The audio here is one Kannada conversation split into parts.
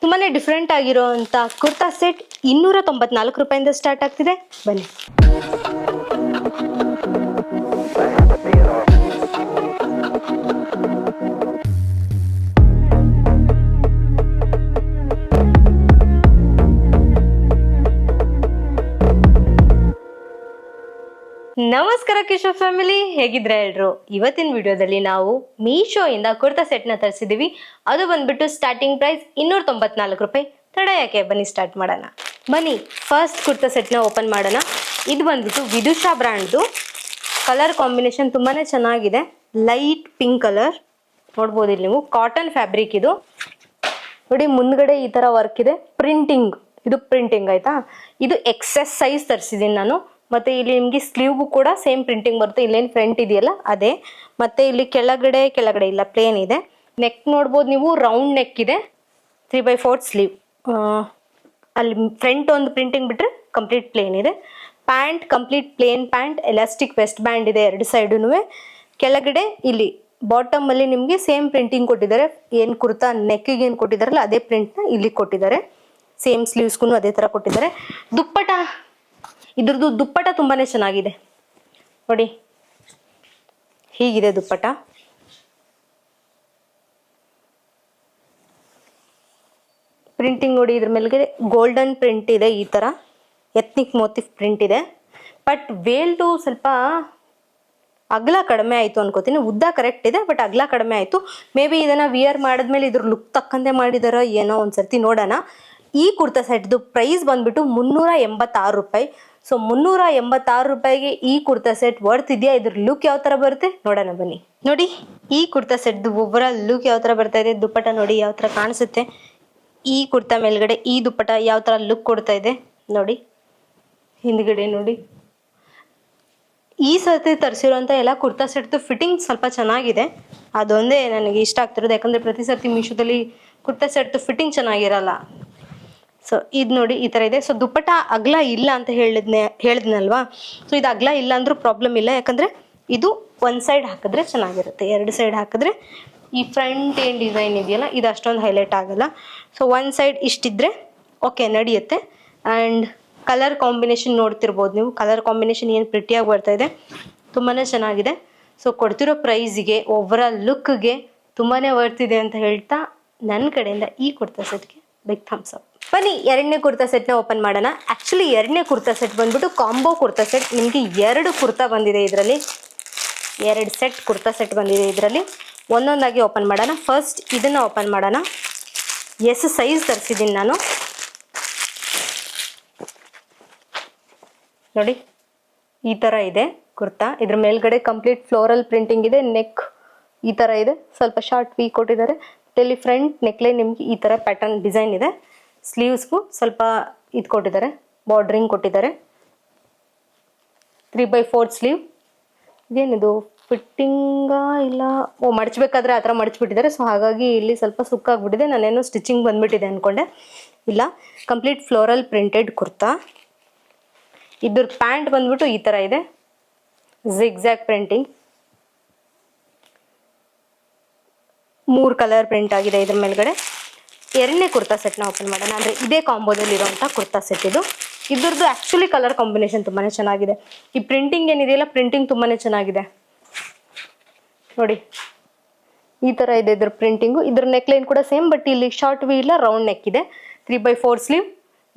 ತುಂಬಾನೇ ಡಿಫ್ರೆಂಟ್ ಆಗಿರೋಂಥ ಕುರ್ತಾ ಸೆಟ್ 294 ರೂಪಾಯಿಂದ ಸ್ಟಾರ್ಟ್ ಆಗ್ತಿದೆ. ಬನ್ನಿ. ನಮಸ್ಕಾರ ಕಿಶೋರ್ ಫ್ಯಾಮಿಲಿ, ಹೇಗಿದ್ರೆ ಎಲ್ರು? ಇವತ್ತಿನ ವಿಡಿಯೋದಲ್ಲಿ ನಾವು ಮೀಶೋ ಇಂದ ಕುರ್ತಾ ಸೆಟ್ ನ ತರಿಸಿದೀವಿ. ಅದು ಬಂದ್ಬಿಟ್ಟು ಸ್ಟಾರ್ಟಿಂಗ್ ಪ್ರೈಸ್ 294 ರೂಪಾಯಿ. ತಡ ಯಾಕೆ, ಬನ್ನಿ ಸ್ಟಾರ್ಟ್ ಮಾಡೋಣ. ಬನ್ನಿ ಫಸ್ಟ್ ಕುರ್ತಾ ಸೆಟ್ ನ ಓಪನ್ ಮಾಡೋಣ. ಇದು ಬಂದ್ಬಿಟ್ಟು ವಿದುಷಾ ಬ್ರ್ಯಾಂಡ್ದು. ಕಲರ್ ಕಾಂಬಿನೇಷನ್ ತುಂಬಾನೇ ಚೆನ್ನಾಗಿದೆ. ಲೈಟ್ ಪಿಂಕ್ ಕಲರ್ ನೋಡ್ಬೋದು ಇಲ್ಲಿ ನೀವು. ಕಾಟನ್ ಫ್ಯಾಬ್ರಿಕ್ ಇದು. ನೋಡಿ ಮುಂದ್ಗಡೆ ಈ ತರ ವರ್ಕ್ ಇದೆ. ಪ್ರಿಂಟಿಂಗ್, ಇದು ಪ್ರಿಂಟಿಂಗ್ ಆಯ್ತಾ. ಇದು ಎಕ್ಸೆಸ್ ಸೈಜ್ ತರಿಸಿದೀನಿ ನಾನು. ಮತ್ತೆ ಇಲ್ಲಿ ನಿಮ್ಗೆ ಸ್ಲೀವ್ಗೂ ಕೂಡ ಸೇಮ್ ಪ್ರಿಂಟಿಂಗ್ ಬರುತ್ತೆ. ಇಲ್ಲೇನು ಫ್ರಂಟ್ ಇದೆಯಲ್ಲ ಅದೇ. ಮತ್ತೆ ಇಲ್ಲಿ ಕೆಳಗಡೆ ಇಲ್ಲ, ಪ್ಲೇನ್ ಇದೆ. ನೆಕ್ ನೋಡ್ಬೋದು ನೀವು, ರೌಂಡ್ ನೆಕ್ ಇದೆ. 3/4 ಸ್ಲೀವ್. ಅಲ್ಲಿ ಫ್ರಂಟ್ ಒಂದು ಪ್ರಿಂಟಿಂಗ್ ಬಿಟ್ರೆ ಕಂಪ್ಲೀಟ್ ಪ್ಲೇನ್ ಇದೆ. Pant complete plain pant, elastic waist band ಇದೆ ಎರಡು ಸೈಡುನು. ಕೆಳಗಡೆ ಇಲ್ಲಿ ಬಾಟಮ್ ಅಲ್ಲಿ ನಿಮ್ಗೆ ಸೇಮ್ ಪ್ರಿಂಟಿಂಗ್ ಕೊಟ್ಟಿದ್ದಾರೆ. ಏನ್ ಕುರ್ತಾ ನೆಕ್ಗೆ ಏನ್ ಕೊಟ್ಟಿದಾರಲ್ಲ ಅದೇ ಪ್ರಿಂಟ್ ನ ಇಲ್ಲಿ ಕೊಟ್ಟಿದ್ದಾರೆ. ಸೇಮ್ ಸ್ಲೀವ್ಸ್ಗೂ ಅದೇ ತರ ಕೊಟ್ಟಿದ್ದಾರೆ. ದುಪ್ಪಟ, ಇದ್ರದ್ದು ದುಪ್ಪಟ ತುಂಬಾನೇ ಚೆನ್ನಾಗಿದೆ ನೋಡಿ. ಹೀಗಿದೆ ದುಪ್ಪಟ. ಪ್ರಿಂಟಿಂಗ್ ನೋಡಿ, ಇದ್ರ ಮೇಲ್ಗಡೆ ಗೋಲ್ಡನ್ ಪ್ರಿಂಟ್ ಇದೆ. ಈ ತರ ಎತ್ನಿಕ್ ಮೋಟಿಫ್ ಪ್ರಿಂಟ್ ಇದೆ. ಬಟ್ ವೇಲ್ದು ಸ್ವಲ್ಪ ಅಗಲ ಕಡಿಮೆ ಆಯ್ತು ಅನ್ಕೋತೀನಿ. ಉದ್ದ ಕರೆಕ್ಟ್ ಇದೆ, ಬಟ್ ಅಗಲ ಕಡಿಮೆ ಆಯ್ತು. ಮೇ ಬಿ ಇದನ್ನ ವಿಯರ್ ಮಾಡಿದ್ಮೇಲೆ ಇದ್ರ ಲುಕ್ ತಕ್ಕಂತೆ ಮಾಡಿದಾರೋ ಏನೋ, ಒಂದ್ಸರ್ತಿ ನೋಡೋಣ. ಈ ಕುರ್ತಾ ಸೆಟ್ದು ಪ್ರೈಸ್ ಬಂದ್ಬಿಟ್ಟು 386 ರೂಪಾಯಿ. ಸೊ 386 ರೂಪಾಯಿಗೆ ಈ ಕುರ್ತಾ ಸೆಟ್ ವರ್ತ್ ಇದೆಯಾ? ಇದ್ರ ಲುಕ್ ಯಾವ ತರ ಬರುತ್ತೆ ನೋಡೋಣ ಬನ್ನಿ. ನೋಡಿ ಈ ಕುರ್ತಾ ಸೆಟ್ದು ಓವರಾಲ್ ಲುಕ್ ಯಾವ ತರ ಬರ್ತಾ ಇದೆ. ದುಪ್ಪಟ ನೋಡಿ ಯಾವ ತರ ಕಾಣಿಸುತ್ತೆ. ಈ ಕುರ್ತಾ ಮೇಲ್ಗಡೆ ಈ ದುಪ್ಪಟ ಯಾವ ತರ ಲುಕ್ ಕೊಡ್ತಾ ಇದೆ ನೋಡಿ. ಹಿಂದ್ಗಡೆ ನೋಡಿ. ಈ ಸರ್ತಿ ತರಿಸಿರೋಂಥ ಎಲ್ಲ ಕುರ್ತಾ ಸೆಟ್ದು ಫಿಟ್ಟಿಂಗ್ ಸ್ವಲ್ಪ ಚೆನ್ನಾಗಿದೆ. ಅದೊಂದೇ ನನಗೆ ಇಷ್ಟ ಆಗ್ತಿರೋದು. ಯಾಕಂದ್ರೆ ಪ್ರತಿ ಸರ್ತಿ ಮೀಶೋದಲ್ಲಿ ಕುರ್ತಾ ಸೆಟ್ದು ಫಿಟ್ಟಿಂಗ್ ಚೆನ್ನಾಗಿರಲ್ಲ. ಸೊ ಇದು ನೋಡಿ ಈ ತರ ಇದೆ. ಸೊ ದುಪ್ಪಟ ಅಗಲ ಇಲ್ಲ ಅಂತ ಹೇಳಿದ್ನಲ್ವಾ. ಸೊ ಇದು ಅಗಲ ಇಲ್ಲ ಅಂದ್ರೂ ಪ್ರಾಬ್ಲಮ್ ಇಲ್ಲ. ಯಾಕಂದ್ರೆ ಇದು ಒಂದ್ ಸೈಡ್ ಹಾಕಿದ್ರೆ ಚೆನ್ನಾಗಿರುತ್ತೆ. ಎರಡು ಸೈಡ್ ಹಾಕಿದ್ರೆ ಈ ಫ್ರಂಟ್ ಏನ್ ಡಿಸೈನ್ ಇದೆಯಲ್ಲ ಇದು ಅಷ್ಟೊಂದು ಹೈಲೈಟ್ ಆಗಲ್ಲ. ಸೊ ಒಂದ್ ಸೈಡ್ ಇಷ್ಟಿದ್ರೆ ಓಕೆ, ನಡೆಯುತ್ತೆ. ಅಂಡ್ ಕಲರ್ ಕಾಂಬಿನೇಷನ್ ನೋಡ್ತಿರ್ಬೋದು ನೀವು. ಕಲರ್ ಕಾಂಬಿನೇಷನ್ ಏನು ಪ್ರಿಟಿಯಾಗಿ ಬರ್ತಾ ಇದೆ, ತುಂಬಾನೇ ಚೆನ್ನಾಗಿದೆ. ಸೊ ಕೊಡ್ತಿರೋ ಪ್ರೈಸ್ಗೆ, ಓವರಾಲ್ ಲುಕ್ಗೆ ತುಂಬಾನೇ ವರ್ತ್ ಇದೆ ಅಂತ ಹೇಳ್ತಾ ನನ್ನ ಕಡೆಯಿಂದ ಈ ಕುರ್ತಾ ಸೆಟ್ಗೆ ಬಿಗ್ ಥಮ್ಸ್ ಅಪ್. ಬನ್ನಿ ಎರಡನೇ ಕುರ್ತಾ ಸೆಟ್ನ ಓಪನ್ ಮಾಡೋಣ. ಆಕ್ಚುಲಿ ಎರಡನೇ ಕುರ್ತಾ ಸೆಟ್ ಬಂದ್ಬಿಟ್ಟು ಕಾಂಬೋ ಕುರ್ತಾ ಸೆಟ್. ನಿಮಗೆ 2 ಕುರ್ತಾ ಬಂದಿದೆ ಇದರಲ್ಲಿ. 2 ಸೆಟ್ ಕುರ್ತಾ ಸೆಟ್ ಬಂದಿದೆ ಇದರಲ್ಲಿ. ಒಂದೊಂದಾಗಿ ಓಪನ್ ಮಾಡೋಣ. ಫಸ್ಟ್ ಇದನ್ನ ಓಪನ್ ಮಾಡೋಣ. ಎಸ್ ಸೈಜ್ ತರಿಸಿದ್ದೀನಿ ನಾನು ನೋಡಿ. ಈ ತರ ಇದೆ ಕುರ್ತಾ. ಇದ್ರ ಮೇಲ್ಗಡೆ ಕಂಪ್ಲೀಟ್ ಫ್ಲೋರಲ್ ಪ್ರಿಂಟಿಂಗ್ ಇದೆ. ನೆಕ್ ಈ ತರ ಇದೆ, ಸ್ವಲ್ಪ ಶಾರ್ಟ್ ವಿ ಕೊಟ್ಟಿದ್ದಾರೆ. ಇಲ್ಲಿ ಫ್ರಂಟ್ ನೆಕ್ಲೈನ್ ನಿಮ್ಗೆ ಈ ತರ ಪ್ಯಾಟರ್ನ್ ಡಿಸೈನ್ ಇದೆ. ಸ್ಲೀವ್ಸ್ಗೂ ಸ್ವಲ್ಪ ಇದು ಕೊಟ್ಟಿದ್ದಾರೆ, ಬಾರ್ಡ್ರಿಂಗ್ ಕೊಟ್ಟಿದ್ದಾರೆ. 3/4 ಸ್ಲೀವ್. ಇದೇನಿದು ಫಿಟ್ಟಿಂಗ ಇಲ್ಲ, ಮಡಚಬೇಕಾದ್ರೆ ಆ ಥರ ಮಡಚ್ಬಿಟ್ಟಿದ್ದಾರೆ. ಸೊ ಹಾಗಾಗಿ ಇಲ್ಲಿ ಸ್ವಲ್ಪ ಸುಕ್ಕಾಗ್ಬಿಟ್ಟಿದೆ. ನಾನೇನೋ ಸ್ಟಿಚಿಂಗ್ ಬಂದ್ಬಿಟ್ಟಿದೆ ಅನ್ಕೊಂಡೆ. ಇಲ್ಲ, ಕಂಪ್ಲೀಟ್ ಫ್ಲೋರಲ್ ಪ್ರಿಂಟೆಡ್ ಕುರ್ತಾ. ಇದ್ರ ಪ್ಯಾಂಟ್ ಬಂದ್ಬಿಟ್ಟು ಈ ತರ ಇದೆ, ಜಿಗ್ಜ್ಯಾಗ್ ಪ್ರಿಂಟಿಂಗ್. 3 ಕಲರ್ ಪ್ರಿಂಟ್ ಆಗಿದೆ ಇದ್ರ ಮೇಲ್ಗಡೆ. ಎರಡನೇ ಕುರ್ತಾ ಸೆಟ್ನ ಓಪನ್ ಮಾಡೋಣ. ಅಂದ್ರೆ ಇದೇ ಕಾಂಬೋದಲ್ಲಿ ಇರುವಂತ ಕುರ್ತಾ ಸೆಟ್ ಇದು. ಇದ್ರದ್ದು ಆಕ್ಚುಲಿ ಕಲರ್ ಕಾಂಬಿನೇಷನ್ ತುಂಬಾನೇ ಚೆನ್ನಾಗಿದೆ. ಈ ಪ್ರಿಂಟಿಂಗ್ ಏನಿದೆಯಲ್ಲ, ಪ್ರಿಂಟಿಂಗ್ ತುಂಬಾನೇ ಚೆನ್ನಾಗಿದೆ ನೋಡಿ. ಈ ತರ ಇದೆ ಇದ್ರ ಪ್ರಿಂಟಿಂಗು. ಇದ್ರ ನೆಕ್ ಲೈನ್ ಕೂಡ ಸೇಮ್, ಬಟ್ ಇಲ್ಲಿ ಶಾರ್ಟ್ ವಿ ಇಲ್ಲ, ರೌಂಡ್ ನೆಕ್ ಇದೆ. 3/4 ಸ್ಲೀವ್.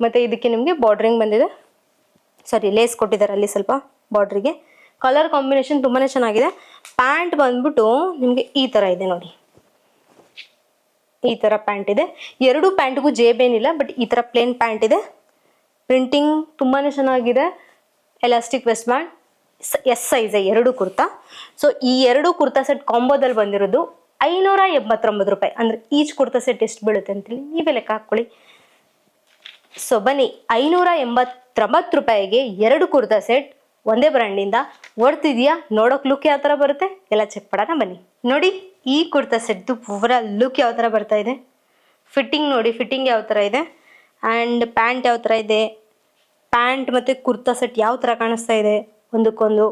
ಮತ್ತೆ ಇದಕ್ಕೆ ನಿಮ್ಗೆ ಬಾರ್ಡ್ರಿಂಗ್ ಬಂದಿದೆ. ಸಾರಿ, ಲೇಸ್ ಕೊಟ್ಟಿದ್ದಾರೆ ಅಲ್ಲಿ ಸ್ವಲ್ಪ ಬಾರ್ಡ್ರಿಗೆ. ಕಲರ್ ಕಾಂಬಿನೇಷನ್ ತುಂಬಾನೇ ಚೆನ್ನಾಗಿದೆ. ಪ್ಯಾಂಟ್ ಬಂದ್ಬಿಟ್ಟು ನಿಮ್ಗೆ ಈ ತರ ಇದೆ ನೋಡಿ. ಈ ತರ ಪ್ಯಾಂಟ್ ಇದೆ. 2 ಪ್ಯಾಂಟ್ಗೂ ಜೇಬೇನಿಲ್ಲ, ಬಟ್ ಈ ತರ ಪ್ಲೇನ್ ಪ್ಯಾಂಟ್ ಇದೆ. ಪ್ರಿಂಟಿಂಗ್ ತುಂಬಾನೇ ಚೆನ್ನಾಗಿದೆ. Elastic waist band. S size 2 kurta. So ಈ 2 ಕುರ್ತಾ ಸೆಟ್ ಕಾಂಬೋದಲ್ಲಿ ಬಂದಿರೋದು 589 ರೂಪಾಯಿ. ಅಂದ್ರೆ ಈಚ್ ಕುರ್ತಾ ಸೆಟ್ ಎಷ್ಟು ಬೀಳುತ್ತೆ ಅಂತೇಳಿ ನೀವೇ ಲೆಕ್ಕ ಹಾಕೊಳ್ಳಿ. ಸೊ ಬನ್ನಿ, 589 ರೂಪಾಯಿಗೆ 2 ಕುರ್ತಾ ಸೆಟ್ ಒಂದೇ ಬ್ರ್ಯಾಂಡಿಂದ ವರ್ತ್ ಇದೆಯಾ? ನೋಡೋಕ್ ಲುಕ್ ಯಾವ ತರ ಬರುತ್ತೆ ಎಲ್ಲ ಚೆಕ್ ಮಾಡೋಣ ಬನ್ನಿ. ನೋಡಿ ಈ ಕುರ್ತಾ ಸೆಟ್ದು ಓವರಾಲ್ ಲುಕ್ ಯಾವ ತರ ಬರ್ತಾ ಇದೆ. ಫಿಟ್ಟಿಂಗ್ ನೋಡಿ, ಫಿಟ್ಟಿಂಗ್ ಯಾವ ತರ ಇದೆ. ಆ್ಯಂಡ್ ಪ್ಯಾಂಟ್ ಯಾವ ತರ ಇದೆ. ಪ್ಯಾಂಟ್ ಮತ್ತು ಕುರ್ತಾ ಸೆಟ್ ಯಾವ ತರ ಕಾಣಿಸ್ತಾ ಇದೆ ಒಂದಕ್ಕೊಂದು.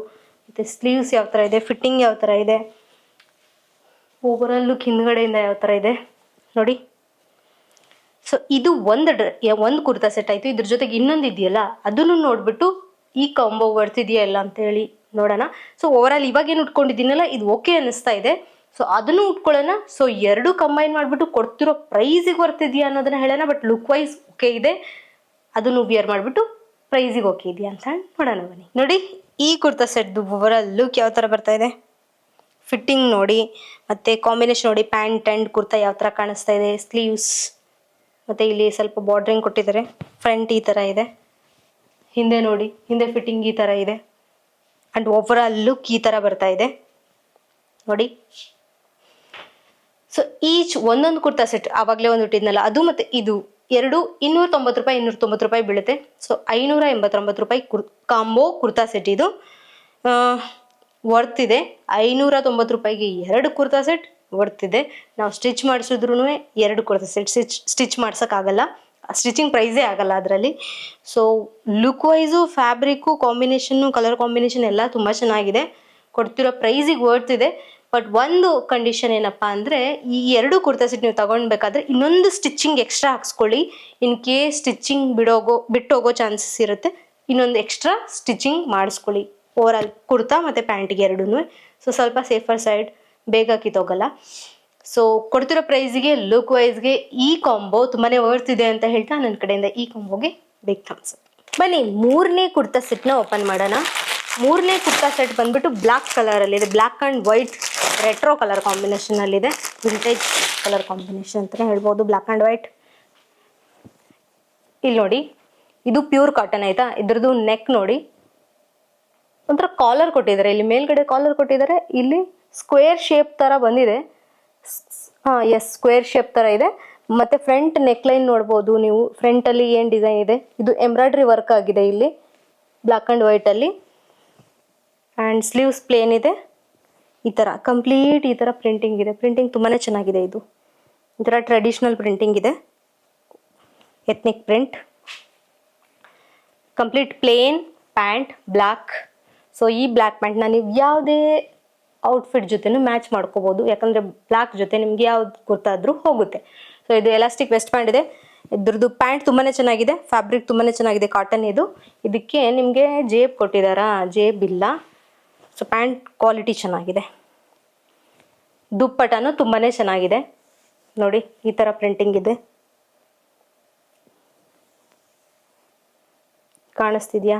ಮತ್ತು ಸ್ಲೀವ್ಸ್ ಯಾವ ತರ ಇದೆ, ಫಿಟ್ಟಿಂಗ್ ಯಾವ ತರ ಇದೆ, ಓವರಾಲ್ ಲುಕ್ ಹಿಂದ್ಗಡೆಯಿಂದ ಯಾವ ತರ ಇದೆ ನೋಡಿ. ಸೊ ಇದು ಒಂದು ಕುರ್ತಾ ಸೆಟ್ ಆಯಿತು. ಇದ್ರ ಜೊತೆಗೆ ಇನ್ನೊಂದು ಇದೆಯಲ್ಲ ಅದನ್ನು ನೋಡಿಬಿಟ್ಟು ಈ ಕಾಂಬೋ ಬರ್ತಿದೆಯಾ ಇಲ್ಲ ಅಂತ ಹೇಳಿ ನೋಡೋಣ. ಸೊ ಓವರಾಲ್ ಇವಾಗೇನು ಉಟ್ಕೊಂಡಿದ್ದೀನಲ್ಲ ಇದು ಓಕೆ ಅನ್ನಿಸ್ತಾ ಇದೆ. ಸೊ ಅದನ್ನು ಉಟ್ಕೊಳ್ಳೋಣ. ಸೊ ಎರಡು ಕಂಬೈನ್ ಮಾಡಿಬಿಟ್ಟು ಕೊಡ್ತಿರೋ ಪ್ರೈಸಿಗೆ ಬರ್ತಿದೆಯಾ ಅನ್ನೋದನ್ನ ಹೇಳೋಣ. ಬಟ್ ಲುಕ್ ವೈಸ್ ಓಕೆ ಇದೆ, ಅದನ್ನು ವಿಯರ್ ಮಾಡಿಬಿಟ್ಟು ಪ್ರೈಸಿಗೆ ಓಕೆ ಇದೆಯಾ ಅಂತ ನೋಡೋಣ ಬನ್ನಿ. ನೋಡಿ ಈ ಕುರ್ತಾ ಸೆಟ್ದು ಓವರಾಲ್ ಲುಕ್ ಯಾವ ಥರ ಬರ್ತಾ ಇದೆ, ಫಿಟ್ಟಿಂಗ್ ನೋಡಿ, ಮತ್ತು ಕಾಂಬಿನೇಷನ್ ನೋಡಿ, ಪ್ಯಾಂಟ್ ಆ್ಯಂಡ್ ಕುರ್ತಾ ಯಾವ ಥರ ಕಾಣಿಸ್ತಾ ಇದೆ, ಸ್ಲೀವ್ಸ್ ಮತ್ತು ಇಲ್ಲಿ ಸ್ವಲ್ಪ ಬಾರ್ಡ್ರಿಂಗ್ ಕೊಟ್ಟಿದ್ದಾರೆ, ಫ್ರಂಟ್ ಈ ಥರ ಇದೆ, ಹಿಂದೆ ನೋಡಿ ಹಿಂದೆ ಫಿಟ್ಟಿಂಗ್ ಈ ಥರ ಇದೆ, ಆ್ಯಂಡ್ ಓವರಾಲ್ ಲುಕ್ ಈ ಥರ ಬರ್ತಾ ಇದೆ ನೋಡಿ. ಸೊ ಈಚ್ ಒಂದೊಂದು ಕುರ್ತಾ ಸೆಟ್ ಆವಾಗಲೇ ಒಂದು ಇಟ್ಟಿದ್ನಲ್ಲ ಅದು ಮತ್ತು ಇದು ಎರಡು $290 ಬೀಳುತ್ತೆ. ಸೊ $589 ಕಾಂಬೋ ಕುರ್ತಾ ಸೆಟ್ ಇದು ವರ್ತ್ ಇದೆ. $590 ಎರಡು ಕುರ್ತಾ ಸೆಟ್ ವರ್ತ್ ಇದೆ. ನಾವು ಸ್ಟಿಚ್ ಮಾಡಿಸಿದ್ರು ಎರಡು ಕುರ್ತಾ ಸೆಟ್ ಸ್ಟಿಚ್ ಮಾಡ್ಸೋಕ್ಕಾಗಲ್ಲ, ಸ್ಟಿಚಿಂಗ್ ಪ್ರೈಸೇ ಆಗಲ್ಲ ಅದರಲ್ಲಿ. So look wise, fabric, combination, colour combination ಎಲ್ಲ ತುಂಬ ಚೆನ್ನಾಗಿದೆ. ಕೊಡ್ತಿರೋ ಪ್ರೈಸಿಗೆ ವರ್ತ್ ಇದೆ. ಬಟ್ ಒಂದು ಕಂಡೀಷನ್ ಏನಪ್ಪ ಅಂದರೆ ಈ ಎರಡು ಕುರ್ತಾ ಸೆಟ್ ನೀವು ತಗೊಳ್ಬೇಕಾದ್ರೆ ಇನ್ನೊಂದು ಸ್ಟಿಚಿಂಗ್ ಎಕ್ಸ್ಟ್ರಾ ಹಾಕ್ಸ್ಕೊಳ್ಳಿ. ಇನ್ ಕೇಸ್ ಸ್ಟಿಚಿಂಗ್ ಬಿಟ್ಟೋಗೋ ಚಾನ್ಸಸ್ ಇರುತ್ತೆ, ಇನ್ನೊಂದು ಎಕ್ಸ್ಟ್ರಾ ಸ್ಟಿಚಿಂಗ್ ಮಾಡಿಸ್ಕೊಳ್ಳಿ ಓವರಾಲ್ ಕುರ್ತಾ ಮತ್ತು ಪ್ಯಾಂಟಿಗೆ ಎರಡೂ. ಸೊ ಸ್ವಲ್ಪ ಸೇಫರ್ ಸೈಡ್, ಬೇಗ ಕಿತ್ತೋಗಲ್ಲ. ಸೊ ಕೊಡ್ತಿರೋ ಪ್ರೈಸಿಗೆ, ಲುಕ್ ವೈಸ್ಗೆ ಈ ಕಾಂಬೋ ತುಂಬಾ ವರ್ತ್ ಇದೆ ಅಂತ ಹೇಳ್ತಾ ನನ್ನ ಕಡೆಯಿಂದ ಈ ಕಾಂಬೋಗೆ ಬಿಗ್ ಥಮ್ಸ್ ಅಪ್. ಬನ್ನಿ ಮೂರನೇ ಕುರ್ತಾ ಸೆಟ್ನ ಓಪನ್ ಮಾಡೋಣ. ಮೂರನೇ ಕುರ್ತಾ ಸೆಟ್ ಬಂದ್ಬಿಟ್ಟು ಬ್ಲ್ಯಾಕ್ ಕಲರಲ್ಲಿದೆ, black and white retro colour ಕಾಂಬಿನೇಷನಲ್ಲಿದೆ, ವಿಂಟೇಜ್ ಕಲರ್ ಕಾಂಬಿನೇಷನ್ ಅಂತಲೇ ಹೇಳ್ಬೋದು, ಬ್ಲ್ಯಾಕ್ ಆ್ಯಂಡ್ ವೈಟ್. ಇಲ್ಲಿ ನೋಡಿ ಇದು ಪ್ಯೂರ್ ಕಾಟನ್ ಆಯಿತಾ. ಇದ್ರದ್ದು ನೆಕ್ ನೋಡಿ ಒಂಥರ ಕಾಲರ್ ಕೊಟ್ಟಿದ್ದಾರೆ, ಇಲ್ಲಿ ಮೇಲ್ಗಡೆ ಕಾಲರ್ ಕೊಟ್ಟಿದ್ದಾರೆ, ಇಲ್ಲಿ ಸ್ಕ್ವೇರ್ ಶೇಪ್ ಥರ ಬಂದಿದೆ. ಹಾಂ ಎಸ್, ಸ್ಕ್ವೇರ್ ಶೇಪ್ ಥರ ಇದೆ. ಮತ್ತು ಫ್ರಂಟ್ ನೆಕ್ಲೈನ್ ನೋಡ್ಬೋದು ನೀವು, ಫ್ರಂಟಲ್ಲಿ ಏನು ಡಿಸೈನ್ ಇದೆ, ಇದು ಎಂಬ್ರಾಯ್ಡ್ರಿ ವರ್ಕ್ ಆಗಿದೆ ಇಲ್ಲಿ ಬ್ಲ್ಯಾಕ್ ಆ್ಯಂಡ್ ವೈಟಲ್ಲಿ. ಆ್ಯಂಡ್ ಸ್ಲೀವ್ಸ್ ಪ್ಲೇನ್ ಇದೆ, ಈ ಥರ ಕಂಪ್ಲೀಟ್ ಈ ಥರ ಪ್ರಿಂಟಿಂಗ್ ಇದೆ. ಪ್ರಿಂಟಿಂಗ್ ತುಂಬಾ ಚೆನ್ನಾಗಿದೆ. ಇದು ಈ ಥರ ಟ್ರೆಡಿಷ್ನಲ್ ಪ್ರಿಂಟಿಂಗ್ ಇದೆ, ethnic print, complete plain pant black. So ಈ ಬ್ಲ್ಯಾಕ್ ಪ್ಯಾಂಟ್ನ ನೀವು ಯಾವುದೇ ಔಟ್ಫಿಟ್ ಜೊತೆನೂ ಮ್ಯಾಚ್ ಮಾಡ್ಕೋಬೋದು, ಯಾಕಂದರೆ ಬ್ಲ್ಯಾಕ್ ಜೊತೆ ನಿಮ್ಗೆ ಯಾವ್ದು ಗೊತ್ತಾದರೂ ಹೋಗುತ್ತೆ. ಸೊ ಇದು ಎಲಾಸ್ಟಿಕ್ ವೆಸ್ಟ್ ಪ್ಯಾಂಟ್ ಇದೆ. ಇದ್ರದ್ದು ಪ್ಯಾಂಟ್ ತುಂಬಾ ಚೆನ್ನಾಗಿದೆ, ಫ್ಯಾಬ್ರಿಕ್ ತುಂಬಾ ಚೆನ್ನಾಗಿದೆ, ಕಾಟನ್ ಇದು. ಇದಕ್ಕೆ ನಿಮಗೆ ಜೇಬ್ ಕೊಟ್ಟಿದ್ದಾರಾ, ಜೇಬ್ ಇಲ್ಲ. ಸೊ ಪ್ಯಾಂಟ್ ಕ್ವಾಲಿಟಿ ಚೆನ್ನಾಗಿದೆ. ದುಪ್ಪಟನೂ ತುಂಬಾ ಚೆನ್ನಾಗಿದೆ ನೋಡಿ, ಈ ಥರ ಪ್ರಿಂಟಿಂಗ್ ಇದೆ, ಕಾಣಿಸ್ತಿದ್ಯಾ?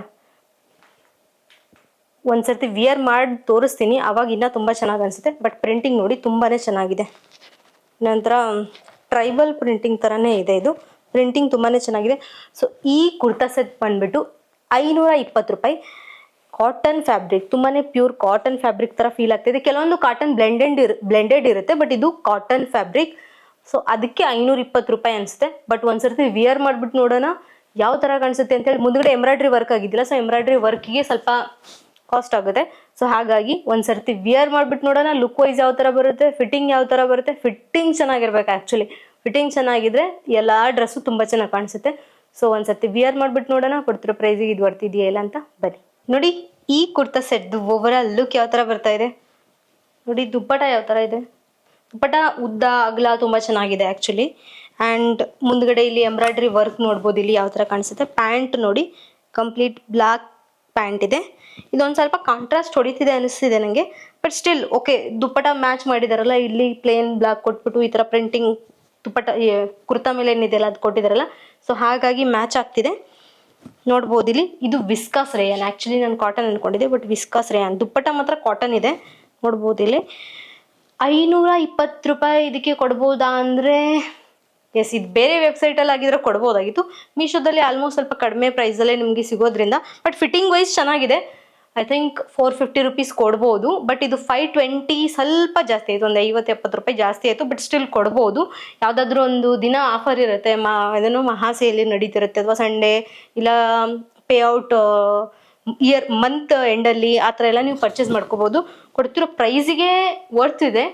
ಒಂದ್ಸರ್ತಿ ವಿಯರ್ ಮಾಡಿ ತೋರಿಸ್ತೀನಿ, ಆವಾಗ ಇನ್ನೂ ತುಂಬ ಚೆನ್ನಾಗಿ ಅನಿಸುತ್ತೆ. ಬಟ್ ಪ್ರಿಂಟಿಂಗ್ ನೋಡಿ ತುಂಬಾ ಚೆನ್ನಾಗಿದೆ. ನಂತರ ಟ್ರೈಬಲ್ ಪ್ರಿಂಟಿಂಗ್ ಥರನೇ ಇದೆ ಇದು, ಪ್ರಿಂಟಿಂಗ್ ತುಂಬಾ ಚೆನ್ನಾಗಿದೆ. ಸೊ ಈ ಕುರ್ತಾ ಸೆಟ್ ಬಂದ್ಬಿಟ್ಟು $520. ಕಾಟನ್ ಫ್ಯಾಬ್ರಿಕ್, ತುಂಬಾ ಪ್ಯೂರ್ ಕಾಟನ್ ಫ್ಯಾಬ್ರಿಕ್ ಥರ ಫೀಲ್ ಆಗ್ತಿದೆ. ಕೆಲವೊಂದು ಕಾಟನ್ ಬ್ಲೆಂಡೆಡ್ ಇರುತ್ತೆ, ಬಟ್ ಇದು ಕಾಟನ್ ಫ್ಯಾಬ್ರಿಕ್. ಸೊ ಅದಕ್ಕೆ $520 ಅನಿಸುತ್ತೆ. ಬಟ್ ಒಂದ್ಸರ್ತಿ ವಿಯರ್ ಮಾಡಿಬಿಟ್ಟು ನೋಡೋಣ ಯಾವ ಥರ ಕಾಣಿಸುತ್ತೆ ಅಂತೇಳಿ. ಮುಂದ್ಗಡೆ ಎಂಬ್ರಾಯ್ಡ್ರಿ ವರ್ಕ್ ಆಗಿದ್ದಿಲ್ಲ, ಸೊ ಎಂಬ್ರಾಯ್ಡ್ರಿ ವರ್ಕಿಗೆ ಸ್ವಲ್ಪ ಕಾಸ್ಟ್ ಆಗುತ್ತೆ. ಸೊ ಹಾಗಾಗಿ ಒಂದ್ಸರ್ತಿ ವಿಯರ್ ಮಾಡಿಬಿಟ್ಟು ನೋಡೋಣ ಲುಕ್ ವೈಸ್ ಯಾವ ಥರ ಬರುತ್ತೆ, ಫಿಟ್ಟಿಂಗ್ ಯಾವ ಥರ ಬರುತ್ತೆ. ಫಿಟ್ಟಿಂಗ್ ಚೆನ್ನಾಗಿರ್ಬೇಕು ಆ್ಯಕ್ಚುಲಿ, ಫಿಟ್ಟಿಂಗ್ ಚೆನ್ನಾಗಿದ್ರೆ ಎಲ್ಲ ಡ್ರೆಸ್ಸು ತುಂಬ ಚೆನ್ನಾಗಿ ಕಾಣಿಸುತ್ತೆ. ಸೊ ಒಂದ್ಸರ್ತಿ ವಿಯರ್ ಮಾಡಿಬಿಟ್ಟು ನೋಡೋಣ ಕೊಡ್ತಿರೋ ಪ್ರೈಸಿಗೆ ಇದು ಬರ್ತಿದೆಯಾ ಇಲ್ಲ ಅಂತ. ಬನ್ನಿ ನೋಡಿ ಈ ಕುರ್ತಾ ಸೆಟ್ದು ಓವರಾಲ್ ಲುಕ್ ಯಾವ ಥರ ಬರ್ತಾ ಇದೆ ನೋಡಿ. ದುಪ್ಪಟ ಯಾವ ಥರ ಇದೆ, ದುಪ್ಪಟ ಉದ್ದ ಅಗಲ ತುಂಬ ಚೆನ್ನಾಗಿದೆ ಆ್ಯಕ್ಚುಲಿ. ಆ್ಯಂಡ್ ಮುಂದ್ಗಡೆ ಇಲ್ಲಿ ಎಂಬ್ರಾಯ್ಡ್ರಿ ವರ್ಕ್ ನೋಡ್ಬೋದು, ಇಲ್ಲಿ ಯಾವ ಥರ ಕಾಣಿಸುತ್ತೆ. ಪ್ಯಾಂಟ್ ನೋಡಿ ಕಂಪ್ಲೀಟ್ ಬ್ಲ್ಯಾಕ್ ಪ್ಯಾಂಟ್ ಇದೆ. ಇದೊಂದು ಸ್ವಲ್ಪ ಕಾಂಟ್ರಾಸ್ಟ್ ಹೊಡಿತಿದೆ ಅನಿಸ್ತಿದೆ ನನಗೆ, but still okay. Dupatta match ಮಾಡಿದಾರಲ್ಲ, ಇಲ್ಲಿ ಪ್ಲೇನ್ ಬ್ಲ್ಯಾಕ್ ಕೊಟ್ಬಿಟ್ಟು ಈ ಥರ ಪ್ರಿಂಟಿಂಗ್ ದುಪ್ಪಟ ಕುರ್ತಾ ಮೇಲೆ ಏನಿದೆಯಲ್ಲ ಅದು ಕೊಟ್ಟಿದ್ದಾರಲ್ಲ, ಸೊ ಹಾಗಾಗಿ ಮ್ಯಾಚ್ ಆಗ್ತಿದೆ ನೋಡ್ಬೋದು. ಇಲ್ಲಿ ಇದು ವಿಸ್ಕಾಸ್ ರೇಯನ್, ಆ್ಯಕ್ಚುಲಿ ನಾನು ಕಾಟನ್ ಅಂದ್ಕೊಂಡಿದ್ದೆ, ಬಟ್ ವಿಸ್ಕಾಸ್ ರೇಯನ್. ದುಪ್ಪಟ ಮಾತ್ರ ಕಾಟನ್ ಇದೆ ನೋಡ್ಬೋದು. ಇಲ್ಲಿ $520 ಇದಕ್ಕೆ ಕೊಡ್ಬೋದಾ ಅಂದರೆ ಎಸ್, ಇದು ಬೇರೆ ವೆಬ್ಸೈಟಲ್ಲಿ ಆಗಿದ್ರೆ ಕೊಡ್ಬೋದಾಗಿತ್ತು. ಮೀಶೋದಲ್ಲಿ ಆಲ್ಮೋಸ್ಟ್ ಸ್ವಲ್ಪ ಕಡಿಮೆ ಪ್ರೈಸಲ್ಲೇ ನಿಮಗೆ ಸಿಗೋದ್ರಿಂದ. ಬಟ್ ಫಿಟ್ಟಿಂಗ್ ವೈಸ್ ಚೆನ್ನಾಗಿದೆ. ಐ ಥಿಂಕ್ $450 ಕೊಡ್ಬೋದು. ಬಟ್ ಇದು $520 ಸ್ವಲ್ಪ ಜಾಸ್ತಿ ಆಯಿತು, ಒಂದು $50-70 ಜಾಸ್ತಿ ಆಯಿತು. ಬಟ್ ಸ್ಟಿಲ್ ಕೊಡ್ಬೋದು. ಯಾವುದಾದ್ರೂ ಒಂದು ದಿನ ಆಫರ್ ಇರುತ್ತೆ, ಇದನ್ನು ಮಹಾಸೇಲಿ ನಡೀತಿರುತ್ತೆ, ಅಥವಾ ಸಂಡೇ ಇಲ್ಲ ಪೇಔಟ್ ಮಂತ್ ಎಂಡಲ್ಲಿ ಆ ಥರ ಎಲ್ಲ ನೀವು ಪರ್ಚೇಸ್ ಮಾಡ್ಕೋಬೋದು. ಕೊಡ್ತಿರೋ ಪ್ರೈಸಿಗೆ ವರ್ತ್ ಇದೆ,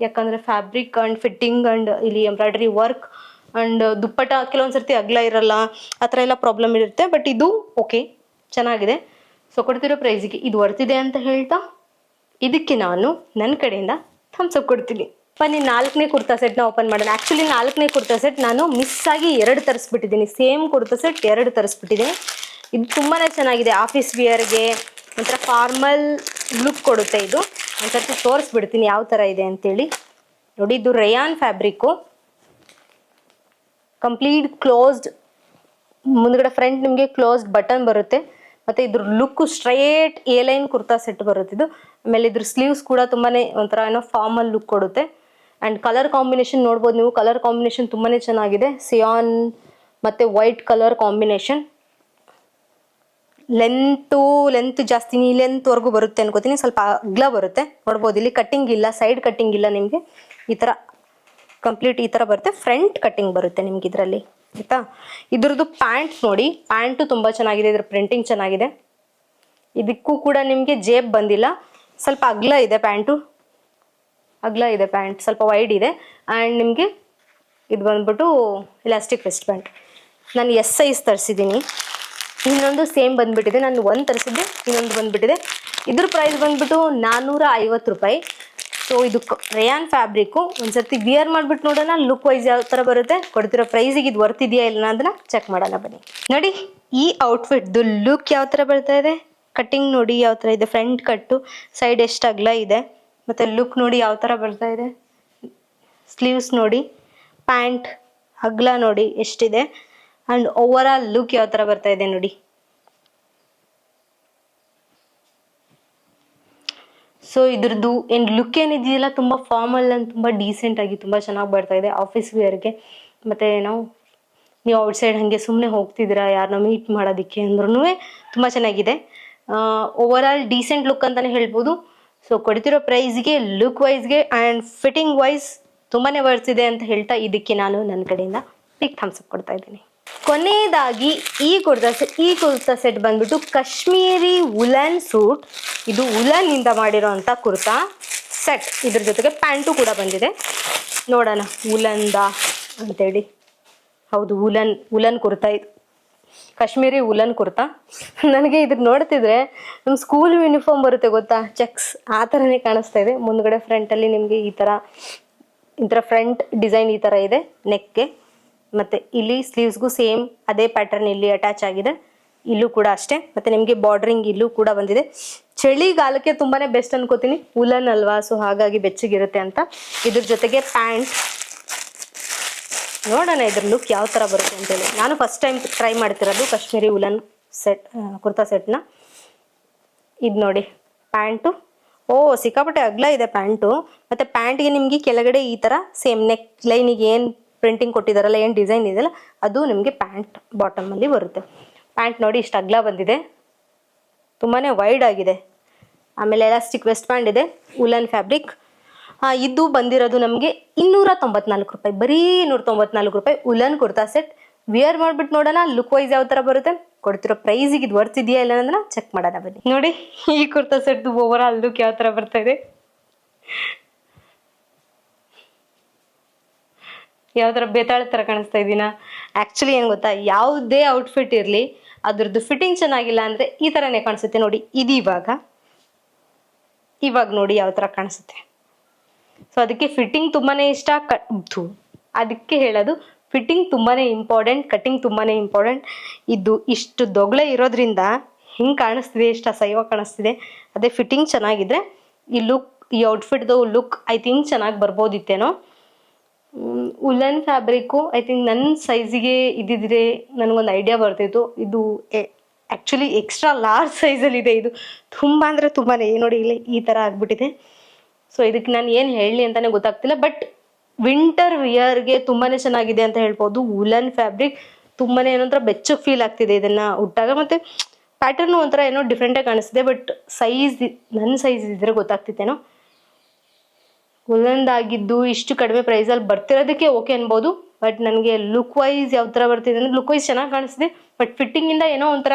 ಯಾಕಂದರೆ ಫ್ಯಾಬ್ರಿಕ್ ಆ್ಯಂಡ್ ಫಿಟ್ಟಿಂಗ್ ಆ್ಯಂಡ್ ಇಲ್ಲಿ ಎಂಬ್ರಾಯ್ಡ್ರಿ ವರ್ಕ್ ಆ್ಯಂಡ್ ದುಪ್ಪಟ ಕೆಲವೊಂದು ಸರ್ತಿ ಅಗಲ ಇರಲ್ಲ, ಆ ಥರ ಎಲ್ಲ ಪ್ರಾಬ್ಲಮ್ ಇರುತ್ತೆ. ಬಟ್ ಇದು ಓಕೆ ಚೆನ್ನಾಗಿದೆ. ಸೊ ಕೊಡ್ತಿರೋ ಪ್ರೈಸಿಗೆ ಇದು ವರ್ತಿದೆ ಅಂತ ಹೇಳ್ತಾ ಇದಕ್ಕೆ ನಾನು ನನ್ನ ಕಡೆಯಿಂದ ಥಮ್ಸ್ ಅಪ್ ಕೊಡ್ತೀನಿ. ಬನ್ನಿ 4ನೇ ಕುರ್ತಾ ಸೆಟ್ನ ಓಪನ್ ಮಾಡೋಣ. ಆ್ಯಕ್ಚುಲಿ 4ನೇ ಕುರ್ತಾ ಸೆಟ್ ನಾನು ಮಿಸ್ ಆಗಿ 2 ತರಿಸ್ಬಿಟ್ಟಿದ್ದೀನಿ. ಸೇಮ್ ಕುರ್ತಾ ಸೆಟ್ 2 ತರಿಸ್ಬಿಟ್ಟಿದ್ದೀನಿ. ಇದು ತುಂಬಾ ಚೆನ್ನಾಗಿದೆ. ಆಫೀಸ್ ವಿಯರ್ಗೆ ಒಂಥರ ಫಾರ್ಮಲ್ ಲುಕ್ ಕೊಡುತ್ತೆ. ಇದು ಒಂದ್ಸರ್ತಿ ತೋರಿಸ್ಬಿಡ್ತೀನಿ ಯಾವ ಥರ ಇದೆ ಅಂತೇಳಿ. ನೋಡಿ, ಇದು ರೇಯಾನ್ ಫ್ಯಾಬ್ರಿಕ್ಕು, ಕಂಪ್ಲೀಟ್ ಕ್ಲೋಸ್ಡ್, ಮುಂದ್ಗಡೆ ಫ್ರಂಟ್ ನಿಮಗೆ ಕ್ಲೋಸ್ಡ್ ಬಟನ್ ಬರುತ್ತೆ. ಮತ್ತು ಇದ್ರ look straight A line kurta set ಬರುತ್ತೆ ಇದು. ಆಮೇಲೆ ಇದ್ರ ಸ್ಲೀವ್ಸ್ ಕೂಡ ತುಂಬಾ ಒಂಥರ ಏನೋ ಫಾರ್ಮಲ್ ಲುಕ್ ಕೊಡುತ್ತೆ. ಆ್ಯಂಡ್ ಕಲರ್ ಕಾಂಬಿನೇಷನ್ ನೋಡ್ಬೋದು ನೀವು. ಕಲರ್ ಕಾಂಬಿನೇಷನ್ ತುಂಬಾ ಚೆನ್ನಾಗಿದೆ. ಸಿಯಾನ್ ಮತ್ತು ವೈಟ್ ಕಲರ್ ಕಾಂಬಿನೇಷನ್. ಲೆಂತ್ ಜಾಸ್ತಿ, ನೀ ಲೆಂತ್ವರೆಗೂ ಬರುತ್ತೆ ಅನ್ಕೋತೀನಿ. ಸ್ವಲ್ಪ ಅಗ್ಲ ಬರುತ್ತೆ ನೋಡ್ಬೋದು. ಇಲ್ಲಿ ಕಟ್ಟಿಂಗ್ ಇಲ್ಲ, ಸೈಡ್ ಕಟ್ಟಿಂಗ್ ಇಲ್ಲ ನಿಮಗೆ. ಈ ಥರ ಕಂಪ್ಲೀಟ್ ಈ ಥರ ಬರುತ್ತೆ. ಫ್ರಂಟ್ ಕಟ್ಟಿಂಗ್ ಬರುತ್ತೆ ನಿಮ್ಗೆ ಇದರಲ್ಲಿ, ಆಯಿತಾ. ಇದ್ರದ್ದು ಪ್ಯಾಂಟ್ ನೋಡಿ, ಪ್ಯಾಂಟು ತುಂಬ ಚೆನ್ನಾಗಿದೆ. ಇದ್ರ ಪ್ರಿಂಟಿಂಗ್ ಚೆನ್ನಾಗಿದೆ. ಇದಕ್ಕೂ ಕೂಡ ನಿಮಗೆ ಜೇಬ್ ಬಂದಿಲ್ಲ. ಸ್ವಲ್ಪ ಅಗ್ಲ ಇದೆ ಪ್ಯಾಂಟು, ಅಗ್ಲ ಇದೆ ಪ್ಯಾಂಟ್, ಸ್ವಲ್ಪ ವೈಡ್ ಇದೆ. ಆ್ಯಂಡ್ ನಿಮಗೆ ಇದು ಬಂದ್ಬಿಟ್ಟು ಇಲಾಸ್ಟಿಕ್ ವೆಸ್ಟ್ ಪ್ಯಾಂಟ್. ನಾನು ಎಸ್ ಸೈಜ್ ತರಿಸಿದ್ದೀನಿ. ಇನ್ನೊಂದು ಸೇಮ್ ಬಂದುಬಿಟ್ಟಿದೆ. ನಾನು ಒಂದು ತರಿಸಿದ್ದೆ, ಇನ್ನೊಂದು ಬಂದುಬಿಟ್ಟಿದೆ. ಇದ್ರ ಪ್ರೈಸ್ ಬಂದುಬಿಟ್ಟು 450 ರೂಪಾಯಿ. ಸೊ ಇದು ರೇಯಾನ್ ಫ್ಯಾಬ್ರಿಕ್ಕು. ಒಂದ್ಸರ್ತಿ ವಿಯರ್ ಮಾಡಿಬಿಟ್ಟು ನೋಡೋಣ ಲುಕ್ ವೈಸ್ ಯಾವ ಥರ ಬರುತ್ತೆ. ಕೊಡ್ತಿರೋ ಪ್ರೈಸಿಗೆ ಇದು ವರ್ತ್ ಇದೆಯಾ ಇಲ್ಲ ಅದನ್ನ ಚೆಕ್ ಮಾಡೋಣ ಬನ್ನಿ. ನೋಡಿ, ಈ ಔಟ್ಫಿಟ್ದು ಲುಕ್ ಯಾವ ಥರ ಬರ್ತಾ ಇದೆ. ಕಟ್ಟಿಂಗ್ ನೋಡಿ ಯಾವ ಥರ ಇದೆ. ಫ್ರಂಟ್ ಕಟ್ಟು, ಸೈಡ್ ಎಷ್ಟು ಅಗಲ ಇದೆ, ಮತ್ತು ಲುಕ್ ನೋಡಿ ಯಾವ ಥರ ಬರ್ತಾ ಇದೆ. ಸ್ಲೀವ್ಸ್ ನೋಡಿ, ಪ್ಯಾಂಟ್ ಅಗಲ ನೋಡಿ ಎಷ್ಟಿದೆ. ಆ್ಯಂಡ್ ಓವರ್ ಆಲ್ ಲುಕ್ ಯಾವ ಥರ ಬರ್ತಾ ಇದೆ ನೋಡಿ. ಸೊ ಇದ್ರದ್ದು ಏನು ಲುಕ್ ಏನಿದೆಯಲ್ಲ, ತುಂಬ ಫಾರ್ಮಲ್ ಆ್ಯಂಡ್ ತುಂಬ ಡೀಸೆಂಟಾಗಿ ತುಂಬ ಚೆನ್ನಾಗಿ ಬರ್ತಾ ಇದೆ ಆಫೀಸ್ ವೇರ್ಗೆ. ಮತ್ತು ನೀವು ಔಟ್ಸೈಡ್ ಹಾಗೆ ಸುಮ್ಮನೆ ಹೋಗ್ತಿದ್ದೀರಾ ಯಾರನ್ನ ಮೀಟ್ ಮಾಡೋದಕ್ಕೆ ಅಂದ್ರೂ ತುಂಬ ಚೆನ್ನಾಗಿದೆ. ಓವರ್ ಆಲ್ ಡೀಸೆಂಟ್ ಲುಕ್ ಅಂತಲೇ ಹೇಳ್ಬೋದು. ಸೊ ಕೊಡ್ತಿರೋ ಪ್ರೈಸ್ಗೆ, ಲುಕ್ ವೈಸ್ಗೆ ಆ್ಯಂಡ್ ಫಿಟ್ಟಿಂಗ್ ವೈಸ್ ತುಂಬಾ ವರ್ತಿದೆ ಅಂತ ಹೇಳ್ತಾ ಇದಕ್ಕೆ ನಾನು ನನ್ನ ಕಡೆಯಿಂದ ಬಿಗ್ ಥಮ್ಸ್ ಅಪ್ ಕೊಡ್ತಾ ಇದ್ದೀನಿ. ಕೊನೆಯದಾಗಿ ಈ ಕುರ್ತಾ ಸೆಟ್ ಬಂದ್ಬಿಟ್ಟು ಕಾಶ್ಮೀರಿ ವುಲನ್ ಸೂಟ್. ಇದು ವುಲನ್ ಇಂದ ಮಾಡಿರೋಂಥ ಕುರ್ತಾ ಸೆಟ್. ಇದ್ರ ಜೊತೆಗೆ ಪ್ಯಾಂಟು ಕೂಡ ಬಂದಿದೆ. ನೋಡೋಣ ವುಲನ್ದ ಅಂತೇಳಿ. ಹೌದು, ವುಲನ್ ಕುರ್ತಾ. ಇದು ಕಾಶ್ಮೀರಿ ವುಲನ್ ಕುರ್ತಾ. ನನಗೆ ಇದ್ರ ನೋಡ್ತಿದ್ರೆ ನಮ್ಮ ಸ್ಕೂಲ್ ಯೂನಿಫಾರ್ಮ್ ಬರುತ್ತೆ ಗೊತ್ತಾ, ಚೆಕ್ಸ್, ಆ ಥರನೇ ಕಾಣಿಸ್ತಾ ಇದೆ. ಮುಂದ್ಗಡೆ ಫ್ರಂಟಲ್ಲಿ ನಿಮಗೆ ಈ ಥರ ಫ್ರಂಟ್ ಡಿಸೈನ್ ಈ ಥರ ಇದೆ ನೆಕ್ಗೆ. ಮತ್ತು ಇಲ್ಲಿ ಸ್ಲೀವ್ಸ್ಗೂ ಸೇಮ್ ಅದೇ ಪ್ಯಾಟರ್ನ್ ಇಲ್ಲಿ ಅಟ್ಯಾಚ್ ಆಗಿದೆ. ಇಲ್ಲೂ ಕೂಡ ಅಷ್ಟೇ. ಮತ್ತು ನಿಮಗೆ ಬಾರ್ಡ್ರಿಂಗ್ ಇಲ್ಲೂ ಕೂಡ ಬಂದಿದೆ. ಚಳಿಗಾಲಕ್ಕೆ ತುಂಬಾ ಬೆಸ್ಟ್ ಅನ್ಕೋತೀನಿ. ವುಲನ್ ಅಲ್ವಾ, ಸೊ ಹಾಗಾಗಿ ಬೆಚ್ಚಗಿರುತ್ತೆ ಅಂತ. ಇದ್ರ ಜೊತೆಗೆ ಪ್ಯಾಂಟ್. ನೋಡೋಣ ಇದ್ರ ಲುಕ್ ಯಾವ ಥರ ಬರುತ್ತೆ ಅಂತೇಳಿ. ನಾನು ಫಸ್ಟ್ ಟೈಮ್ ಟ್ರೈ ಮಾಡ್ತಿರೋದು ಕಾಶ್ಮೀರಿ ವುಲನ್ ಸೆಟ್ ಕುರ್ತಾ ಸೆಟ್ನ. ಇದು ನೋಡಿ ಪ್ಯಾಂಟು. ಸಿಕ್ಕಾಪಟ್ಟೆ ಅಗಲ ಇದೆ ಪ್ಯಾಂಟು. ಮತ್ತು ಪ್ಯಾಂಟ್ಗೆ ನಿಮಗೆ ಕೆಳಗಡೆ ಈ ಥರ ಸೇಮ್ ನೆಕ್ ಲೈನಿಗೆ ಏನು ಪ್ರಿಂಟಿಂಗ್ ಕೊಟ್ಟಿದ್ದಾರಲ್ಲ, ಏನು ಡಿಸೈನ್ ಇದೆಯಲ್ಲ, ಅದು ನಿಮಗೆ ಪ್ಯಾಂಟ್ ಬಾಟಮಲ್ಲಿ ಬರುತ್ತೆ. ಪ್ಯಾಂಟ್ ನೋಡಿ ಇಷ್ಟು ಅಗಲ ಬಂದಿದೆ, ತುಂಬಾ ವೈಡ್ ಆಗಿದೆ. ಆಮೇಲೆ ಎಲಾಸ್ಟಿಕ್ ವೆಸ್ಟ್ ಬ್ಯಾಂಡ್ ಇದೆ, ವುಲನ್ ಫ್ಯಾಬ್ರಿಕ್. ಇದು ಬಂದಿರೋದು ನಮಗೆ 294 ರೂಪಾಯಿ. ಬರೀ 294 ರೂಪಾಯಿ ವುಲನ್ ಕುರ್ತಾ ಸೆಟ್. ವಿಯರ್ ಮಾಡಿಬಿಟ್ಟು ನೋಡೋಣ ಲುಕ್ ವೈಸ್ ಯಾವ ಥರ ಬರುತ್ತೆ. ಕೊಡ್ತಿರೋ ಪ್ರೈಸಿಗೆ ಇದು ವರ್ತ್ ಇದೆಯಾ ಇಲ್ಲ ಅನ್ನೋದನ್ನ ಚೆಕ್ ಮಾಡೋಣ ಬನ್ನಿ. ನೋಡಿ, ಈ ಕುರ್ತಾ ಸೆಟ್ದು ಓವರ್ ಆಲ್ ಲುಕ್ ಯಾವ ಥರ ಬರ್ತಾ ಇದೆ. ಯಾವ ಥರ ಬೇತಾಳ ಥರ ಕಾಣಿಸ್ತಾ ಇದ್ದೀನ. ಆ್ಯಕ್ಚುಲಿ ಏನು ಗೊತ್ತಾ, ಯಾವುದೇ ಔಟ್ಫಿಟ್ ಇರಲಿ ಅದ್ರದ್ದು ಫಿಟ್ಟಿಂಗ್ ಚೆನ್ನಾಗಿಲ್ಲ ಅಂದರೆ ಈ ಥರನೇ ಕಾಣಿಸುತ್ತೆ ನೋಡಿ. ಇದು ಇವಾಗ ನೋಡಿ ಯಾವ ಥರ ಕಾಣಿಸುತ್ತೆ. ಸೊ ಅದಕ್ಕೆ ಫಿಟ್ಟಿಂಗ್ ತುಂಬಾ ಇಷ್ಟ. ಅದಕ್ಕೆ ಹೇಳೋದು ಫಿಟ್ಟಿಂಗ್ ತುಂಬಾ ಇಂಪಾರ್ಟೆಂಟ್, ಕಟ್ಟಿಂಗ್ ತುಂಬಾ ಇಂಪಾರ್ಟೆಂಟ್. ಇದು ಇಷ್ಟು ದೊಗ್ಳೆ ಇರೋದ್ರಿಂದ ಹಿಂಗೆ ಕಾಣಿಸ್ತಿದೆ, ಇಷ್ಟು ಅಸಹ್ಯವಾಗಿ ಕಾಣಿಸ್ತಿದೆ. ಅದೇ ಫಿಟ್ಟಿಂಗ್ ಚೆನ್ನಾಗಿದ್ರೆ ಈ ಔಟ್ಫಿಟ್ದು ಲುಕ್ ಐ ಥಿಂಕ್ ಚೆನ್ನಾಗಿ ಬರ್ಬೋದಿತ್ತೇನೋ. ವುಲನ್ ಫ್ಯಾಬ್ರಿಕ್ಕು ಐ ಥಿಂಕ್ ನನ್ನ ಸೈಜಿಗೆ ಇದ್ದಿದ್ರೆ ನನಗೊಂದು ಐಡಿಯಾ ಬರ್ತಿತ್ತು. ಇದು ಆ್ಯಕ್ಚುಲಿ ಎಕ್ಸ್ಟ್ರಾ ಲಾರ್ಜ್ ಸೈಜಲ್ಲಿದೆ. ಇದು ತುಂಬ ಅಂದರೆ ತುಂಬಾ ನೋಡಿ ಇಲ್ಲಿ ಈ ಥರ ಆಗಿಬಿಟ್ಟಿದೆ. ಸೊ ಇದಕ್ಕೆ ನಾನು ಏನು ಹೇಳಲಿ ಅಂತಲೇ ಗೊತ್ತಾಗ್ತಿಲ್ಲ. ಬಟ್ ವಿಂಟರ್ ವಿಯರ್ಗೆ ತುಂಬಾ ಚೆನ್ನಾಗಿದೆ ಅಂತ ಹೇಳ್ಬೋದು. ವುಲನ್ ಫ್ಯಾಬ್ರಿಕ್ ತುಂಬಾ ಏನಂತರ ಬೆಚ್ಚಗೆ ಫೀಲ್ ಆಗ್ತಿದೆ ಇದನ್ನು ಉಟ್ಟಾಗ. ಮತ್ತು ಪ್ಯಾಟರ್ನು ಒಂಥರ ಏನೋ ಡಿಫ್ರೆಂಟಾಗಿ ಕಾಣಿಸ್ತಿದೆ. ಬಟ್ ನನ್ನ ಸೈಜ್ ಇದ್ದರೆ ಗೊತ್ತಾಗ್ತಿತ್ತೇನೋ. ವುಲನ್ದಾಗಿದ್ದು ಇಷ್ಟು ಕಡಿಮೆ ಪ್ರೈಸಲ್ಲಿ ಬರ್ತಿರೋದಕ್ಕೆ ಓಕೆ ಅನ್ಬೋದು. ಬಟ್ ನನಗೆ ಲುಕ್ ವೈಸ್ ಯಾವ ಥರ ಬರ್ತಿದೆ ಅಂದರೆ, ಲುಕ್ ವೈಸ್ ಚೆನ್ನಾಗಿ ಕಾಣಿಸ್ತಿದೆ. ಬಟ್ ಫಿಟ್ಟಿಂಗಿಂದ ಏನೋ ಒಂಥರ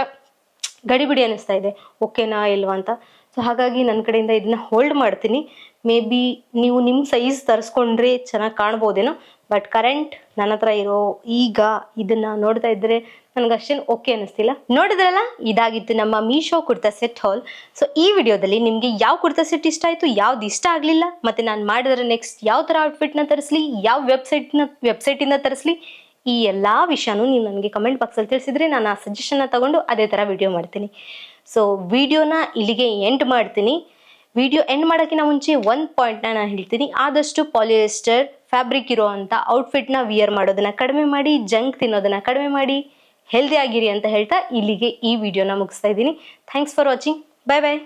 ಗಡಿಬಿಡಿ ಅನ್ನಿಸ್ತಾ ಇದೆ. ಓಕೆನಾ ಇಲ್ವಾ ಅಂತ. ಸೊ ಹಾಗಾಗಿ ನನ್ನ ಕಡೆಯಿಂದ ಇದನ್ನ ಹೋಲ್ಡ್ ಮಾಡ್ತೀನಿ. ಮೇ ಬಿ ನೀವು ನಿಮ್ಮ ಸೈಜ್ ತರಿಸ್ಕೊಂಡ್ರೆ ಚೆನ್ನಾಗಿ ಕಾಣ್ಬೋದೇನೋ. ಬಟ್ ಕರೆಂಟ್ ನನ್ನ ಹತ್ರ ಇರೋ ಈಗ ಇದನ್ನ ನೋಡ್ತಾ ಇದ್ರೆ ನನಗೆ ಅಷ್ಟೇನು ಓಕೆ ಅನ್ನಿಸ್ತಿಲ್ಲ. ನೋಡಿದ್ರಲ್ಲ, ಇದಾಗಿತ್ತು ನಮ್ಮ ಮೀಶೋ ಕುರ್ತಾ ಸೆಟ್ ಹಾಲ್. ಸೊ ಈ ವಿಡಿಯೋದಲ್ಲಿ ನಿಮಗೆ ಯಾವ ಕುರ್ತಾ ಸೆಟ್ ಇಷ್ಟ ಆಯಿತು, ಯಾವ್ದು ಇಷ್ಟ ಆಗಲಿಲ್ಲ, ಮತ್ತು ನಾನು ಮಾಡಿದ್ರೆ ನೆಕ್ಸ್ಟ್ ಯಾವ ಥರ ಔಟ್ಫಿಟ್ನ ತರಿಸ್ಲಿ, ಯಾವ ವೆಬ್ಸೈಟಿಂದ ತರಿಸ್ಲಿ, ಈ ಎಲ್ಲ ವಿಷಯನೂ ನೀವು ನನಗೆ ಕಮೆಂಟ್ ಬಾಕ್ಸಲ್ಲಿ ತಿಳಿಸಿದ್ರೆ ನಾನು ಆ ಸಜೆಷನ್ನ ತಗೊಂಡು ಅದೇ ಥರ ವಿಡಿಯೋ ಮಾಡ್ತೀನಿ. ಸೊ ವಿಡಿಯೋನ ಇಲ್ಲಿಗೆ ಎಂಡ್ ಮಾಡ್ತೀನಿ. ವಿಡಿಯೋ ಎಂಡ್ ಮಾಡೋಕ್ಕಿಂತ ಮುಂಚೆ ಒಂದು ಪಾಯಿಂಟ್ನ ನಾನು ಹೇಳ್ತೀನಿ. ಆದಷ್ಟು ಪಾಲಿಯೆಸ್ಟರ್ ಫ್ಯಾಬ್ರಿಕ್ ಇರೋ ಅಂಥ ಔಟ್ಫಿಟ್ನ ವಿಯರ್ ಮಾಡೋದನ್ನ ಕಡಿಮೆ ಮಾಡಿ, ಜಂಕ್ ತಿನ್ನೋದನ್ನ ಕಡಿಮೆ ಮಾಡಿ, ಹೆಲ್ದಿ ಆಗಿರಿ ಅಂತ ಹೇಳ್ತಾ ಇಲ್ಲಿಗೆ ಈ ವಿಡಿಯೋನ ಮುಗಿಸ್ತಾ ಇದ್ದೀನಿ. Thanks for watching. Bye bye.